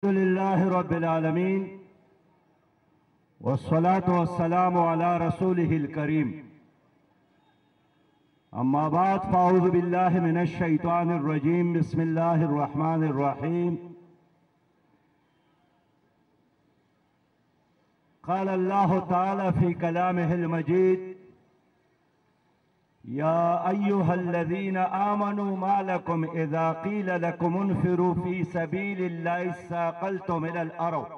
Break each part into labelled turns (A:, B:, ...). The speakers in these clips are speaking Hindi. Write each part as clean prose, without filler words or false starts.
A: अल्हम्दुलिल्लाहि रब्बिल आलमीन वस्सलातु वस्सलामु अला रसूलिहिल करीम। अम्मा बाद फ़अऊज़ु बिल्लाहि मिनश शैतानिर रजीम। बिस्मिल्लाहिर रहमानिर रहीम। क़ाल अल्लाहु तआला फ़ी कलामिहिल मजीद, या अय्युहल्लज़ीना आमनू मा लकुम इज़ा क़ील लकुम उन्फ़िरू फ़ी सबीलिल्लाहि इस्साक़ल्तुम इलल अर्ज़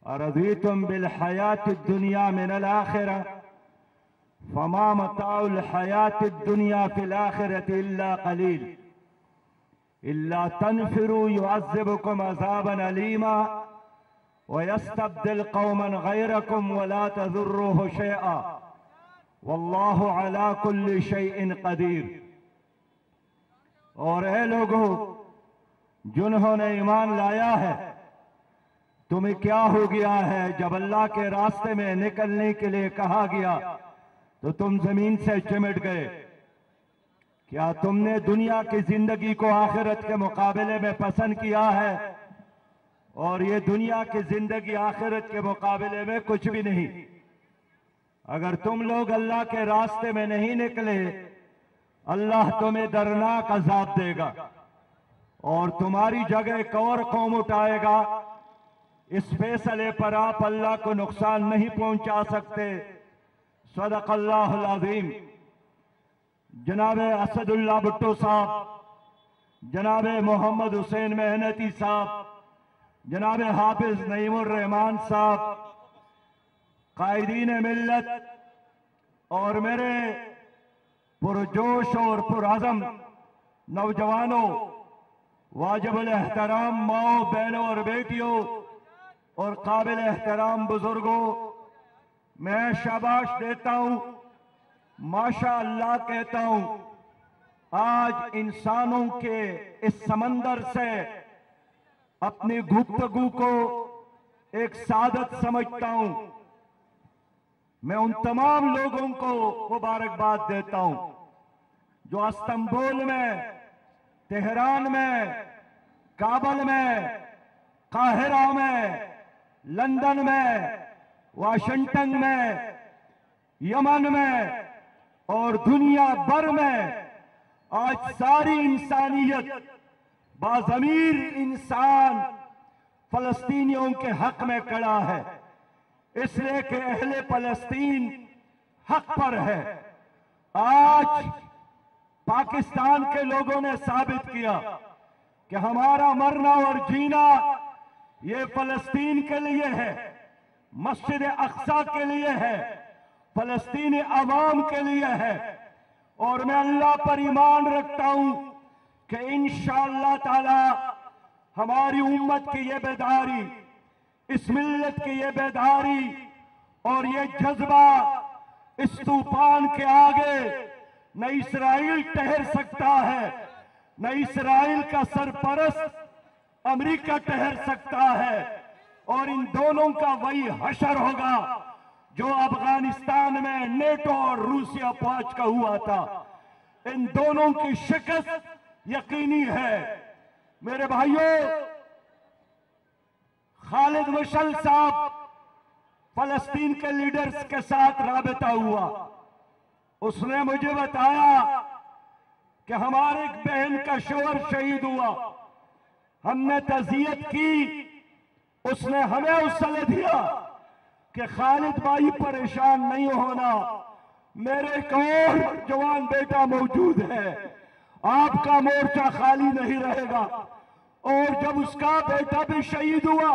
A: अरज़ीतुम बिल हयातिद दुनिया मिनल आख़िरह फ़मा मताउल हयातिद दुनिया फ़िल आख़िरति इल्ला क़लील इल्ला तन्फ़िरू युअज़्ज़िबकुम अज़ाबन अलीमा व यस्तब्दिल क़ौमन ग़ैरकुम व ला तज़ुर्रूहु शैअन वल्लाहु अला कुल्लि शैइन क़दीर। और ऐ लोगों, जिन्होंने ईमान लाया है, तुम्हें क्या हो गया है? जब अल्लाह के रास्ते में निकलने के लिए कहा गया तो तुम जमीन से चिमट गए। क्या तुमने दुनिया की जिंदगी को आखिरत के मुकाबले में पसंद किया है? और ये दुनिया की जिंदगी आखिरत के मुकाबले में कुछ भी नहीं। अगर तुम लोग अल्लाह के रास्ते में नहीं निकले, अल्लाह तुम्हें दर्दनाक अज़ाब देगा और तुम्हारी जगह एक और कौम उठाएगा। इस फैसले पर आप अल्लाह को नुकसान नहीं पहुंचा सकते। सदक़ल्लाहुल अज़ीम। जनाब असदुल्लाह भुट्टो साहब, जनाब मोहम्मद हुसैन मेहनती साहब, जनाब हाफिज नईमुर रहमान साहब, कायदीन मिल्लत और मेरे पुरजोश और पुरअज़म नौजवानों, वाजिबुल एहतराम माओ, बहनों और बेटियों और काबिल एहतराम बुजुर्गों, मैं शाबाश देता हूं, माशा अल्लाह कहता हूं। आज इंसानों के इस समंदर से अपनी गुफ्तगू को एक सादत समझता हूं। मैं उन तमाम लोगों को मुबारकबाद देता हूं जो इस्तांबुल में, तेहरान में, काबुल में, काहिरा में, लंदन में, वाशिंगटन में, यमन में और दुनिया भर में आज सारी इंसानियत, बाज़मीर इंसान फलस्तीनियों के हक में खड़ा है, इसलिए कि अहले फलस्तीन हक पर है। आज पाकिस्तान के लोगों ने साबित किया कि हमारा मरना और जीना ये फलस्तीन के लिए है, मस्जिद अक्सा के लिए है, फलस्तीनी अवाम के लिए है। और मैं अल्लाह पर ईमान रखता हूं कि इंशाअल्लाह ताला हमारी उम्मत की ये बेदारी, इस मिल्लत की ये बेदारी और ये जज्बा, इस तूफान के आगे न इस्राइल ठहर सकता है, न इस्राइल का सरपरस्त अमेरिका ठहर सकता है। और इन दोनों का वही हशर होगा जो अफगानिस्तान में नेटो और रूसिया फौज का हुआ था। इन दोनों की शिकस्त यकीनी है। मेरे भाइयों, खालिद मशअल साहब, फलस्तीन के लीडर्स के साथ राबता हुआ। उसने मुझे बताया कि हमारे एक बहन का शोहर शहीद हुआ, हमने तज़ियत की, उसने हमें हौसला दिया कि खालिद भाई परेशान नहीं होना, मेरे एक और जवान बेटा मौजूद है, आपका मोर्चा खाली नहीं रहेगा। और जब उसका बेटा भी शहीद हुआ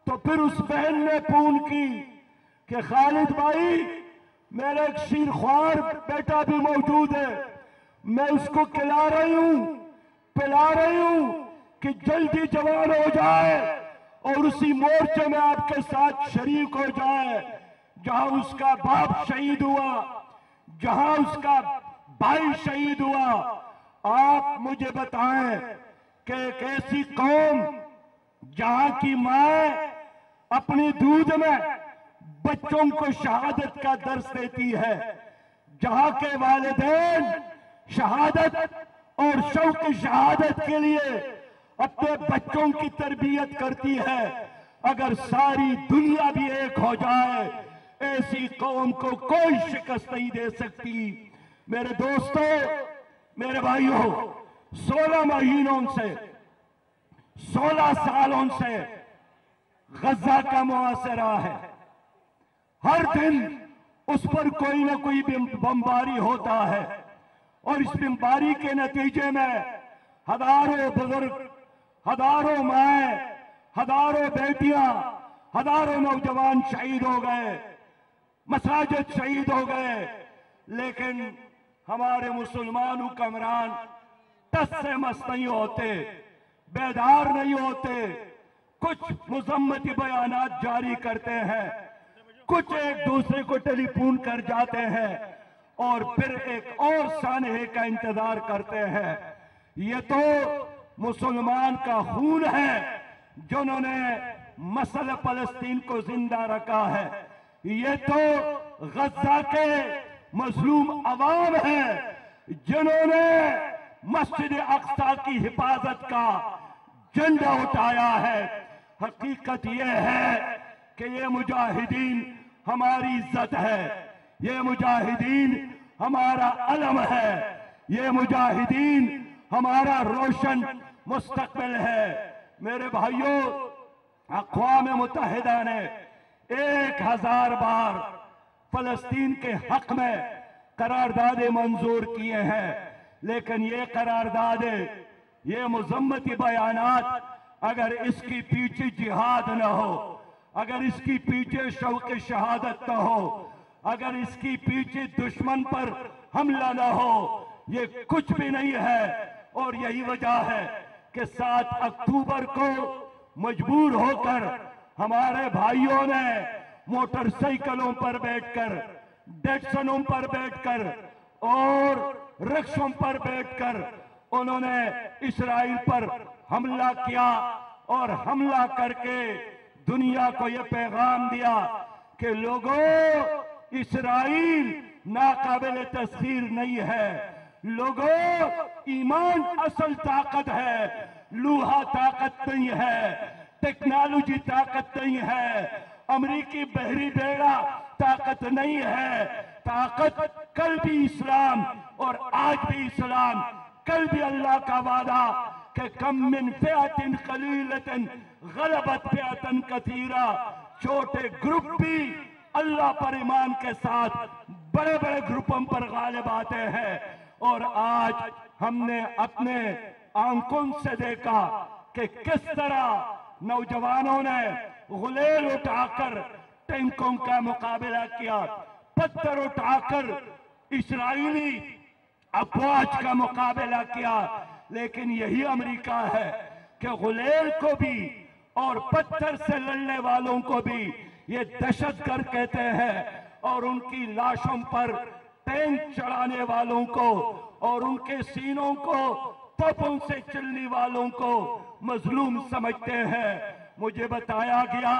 A: तो फिर उस बहन ने फोन की कि खालिद भाई, मेरा एक शीरख्वार बेटा भी मौजूद है, मैं उसको खिला रही हूं, पिला रही हूं कि जल्दी जवान हो जाए और उसी मोर्चे में आपके साथ शरीक हो जाए जहां उसका बाप शहीद हुआ, जहां उसका भाई शहीद हुआ। आप मुझे बताएं कि एक ऐसी कौम जहां की मां अपनी दूध में बच्चों को शहादत का दर्स देती है, जहां के वालिदैन शहादत और शौक शहादत के लिए अपने बच्चों की तरबियत करती है। अगर सारी दुनिया भी एक हो जाए, ऐसी कौम को कोई शिकस्त नहीं दे सकती। मेरे दोस्तों, मेरे भाइयों, 16 महीनों से, 16 सालों से गजा का मुआसरा है। हर दिन उस पर कोई ना कोई बमबारी होता है और इस बमबारी के नतीजे में हजारों बुजुर्ग, हजारों माएं, हजारों बेटियां, हजारों नौजवान शहीद हो गए, मसाजिद शहीद हो गए। लेकिन हमारे मुसलमान हुक्मरान टस से मस नहीं होते, बेदार नहीं होते। कुछ मुजम्मती बयानात जारी करते हैं, कुछ एक दूसरे को टेलीफोन कर जाते हैं और फिर एक और सानहे का इंतजार करते हैं। ये तो मुसलमान का खून है जिन्होंने मसला फलस्तीन को जिंदा रखा है। ये तो गजा के मजलूम अवाम है जिन्होंने मस्जिद अक्सा की हिफाजत का झंडा उठाया है। हकीकत यह है कि ये मुजाहिदीन हमारी इज्जत है, ये मुजाहिदीन हमारा अलम है, ये मुजाहिदीन हमारा रोशन मुस्तकबिल है। मेरे भाइयों, अक़वाम मुत्तहिदा ने 1000 बार फलस्तीन के हक में करारदादे मंजूर किए हैं, लेकिन ये करारदादे, ये मुजम्मती बयानात, अगर इसकी पीछे जिहाद न हो, अगर इसकी पीछे शौक़ शहादत न हो, अगर इसकी पीछे दुश्मन पर हमला न हो, ये कुछ भी नहीं है। और यही वजह है कि 7 अक्टूबर को मजबूर होकर हमारे भाइयों ने मोटरसाइकिलों पर बैठकर, डेटसनों पर बैठकर और रिक्शों पर बैठकर उन्होंने इस्राइल पर हमला किया और हमला करके दुनिया को यह पैगाम दिया कि लोगों, इस्राइल नाकाबिल तस्खीर नहीं है। लोगों, ईमान असल ताकत है, लूहा ताकत नहीं है, टेक्नोलॉजी ताकत नहीं है, अमेरिकी बहरी बेड़ा ताकत नहीं है। ताकत कल भी इस्लाम और आज भी इस्लाम, कल भी अल्लाह का वादा कि कम मिन फ़िअतिन क़लीलतिन ग़लबत फ़िअतन कसीरा। छोटे ग्रुप भी अल्लाह पर ईमान के साथ बड़े बड़े ग्रुपों पर गालिब आते हैं। और आज हमने अपने आंखों से देखा कि किस तरह नौजवानों ने गुलेल उठाकर टैंकों का मुकाबला किया, पत्थर उठाकर इस्राइली अफवाज का मुकाबला किया। लेकिन यही अमेरिका है कि गुलेल को भी और पत्थर से लड़ने वालों को भी ये दहशतगर्द कहते हैं और उनकी लाशों पर टैंक चढ़ाने वालों को और उनके सीनों को तोपों से चलने वालों को मजलूम समझते हैं। मुझे बताया गया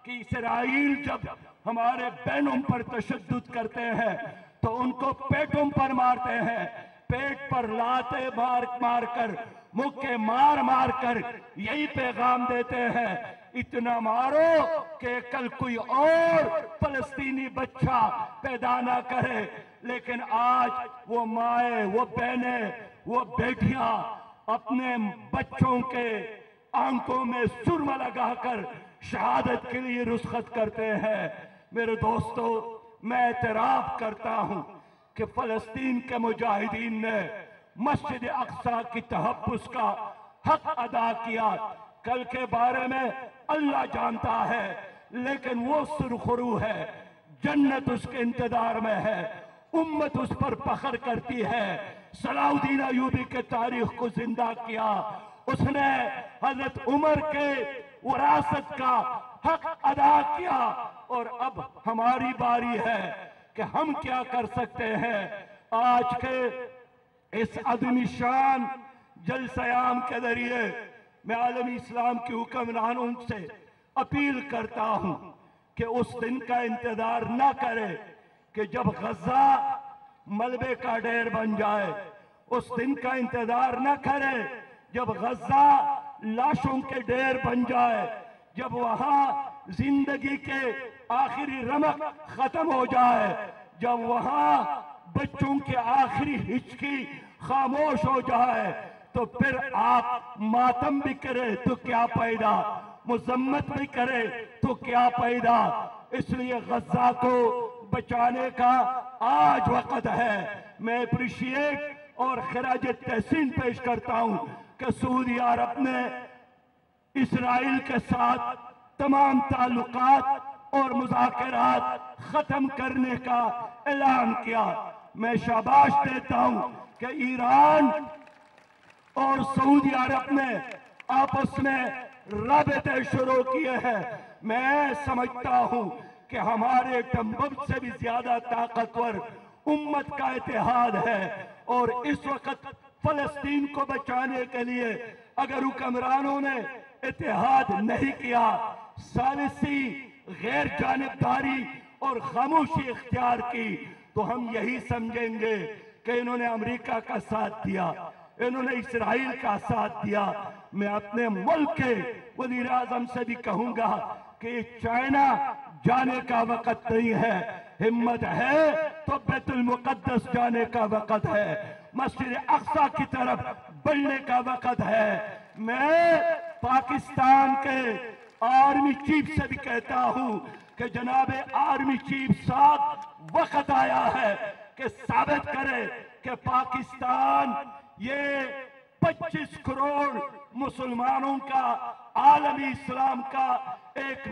A: कि इस्राइल जब हमारे बहनों पर तशद्दुद करते हैं तो उनको पेटों पर मारते हैं, पेट पर लाते मार कर, मुक्के मार मार कर यही पैगाम देते हैं, इतना मारो कि कल कोई और फलस्तीनी बच्चा पैदा ना करे। लेकिन आज वो माए, वो बहनें, वो बेटियां अपने बच्चों के आंखों में सुरमा लगाकर शहादत के लिए रुखसत करते हैं। मेरे दोस्तों, मैं एतराफ करता हूं कि फलस्तीन के मुजाहिदीन ने मस्जिद अक्सा की तहफ्फुज़ का हक अदा किया। कल के बारे में अल्लाह जानता है, लेकिन वो सुरखरू है, जन्नत उसके इंतजार में है, उम्मत उस पर फख्र करती है। सलाउद्दीन अयूबी के तारीख को जिंदा किया, उसने हजरत उमर के विरासत का हक अदा किया। और अब हमारी बारी है कि हम क्या कर सकते हैं। आज के इस अदमी शान जलसयाम के जरिए मैं आलमी इस्लाम के हुक्मरानों से अपील करता हूं कि उस दिन का इंतजार न करें कि जब गजा मलबे का ढेर बन जाए। उस दिन का इंतजार न करें जब गजा लाशों के ढेर बन जाए, जब वहां जिंदगी के आखिरी रमक खत्म हो जाए, जब वहां बच्चों की आखिरी हिचकी खामोश हो जाए, तो फिर आप मातम भी करे तो क्या पैदा, मुजम्मत भी करे तो क्या पैदा। इसलिए गजा को बचाने का आज वक्त है। मैं अप्रिशिएट और खराज तहसीन पेश करता हूं कि सऊदी अरब ने इसराइल के साथ तमाम ताल्लुकात और मुज़ाकरात खत्म करने का ऐलान किया। मैं शाबाश देता हूं कि ईरान और सऊदी अरब ने आपस में राबते शुरू किए हैं। मैं समझता हूं कि हमारे डंबम से भी ज्यादा ताकतवर उम्मत का इत्तेहाद है, और इस वक्त फलस्तीन को बचाने के लिए अगर हुक्मरानों ने इत्तेहाद नहीं किया, सालिसी गैर जानिबदारी और खामोशी इख्तियार की, तो हम यही समझेंगे कि इन्होंने अमेरिका का साथ दिया, इन्होंने इसराइल का साथ दिया। मैं अपने मुल्क के वज़ीर आज़म से भी कहूंगा कि चाइना जाने का वक्त नहीं है, हिम्मत है तो बैतुल मुक़द्दस जाने का वक्त है, मस्जिद अक्सा की तरफ बढ़ने का वक्त है। मैं पाकिस्तान के आर्मी चीफ से भी कहता हूं कि जनाब आर्मी चीफ साहब, वक्त आया है कि साबित करे कि पाकिस्तान ये 25 करोड़ मुसलमानों का, आलमी इस्लाम का एक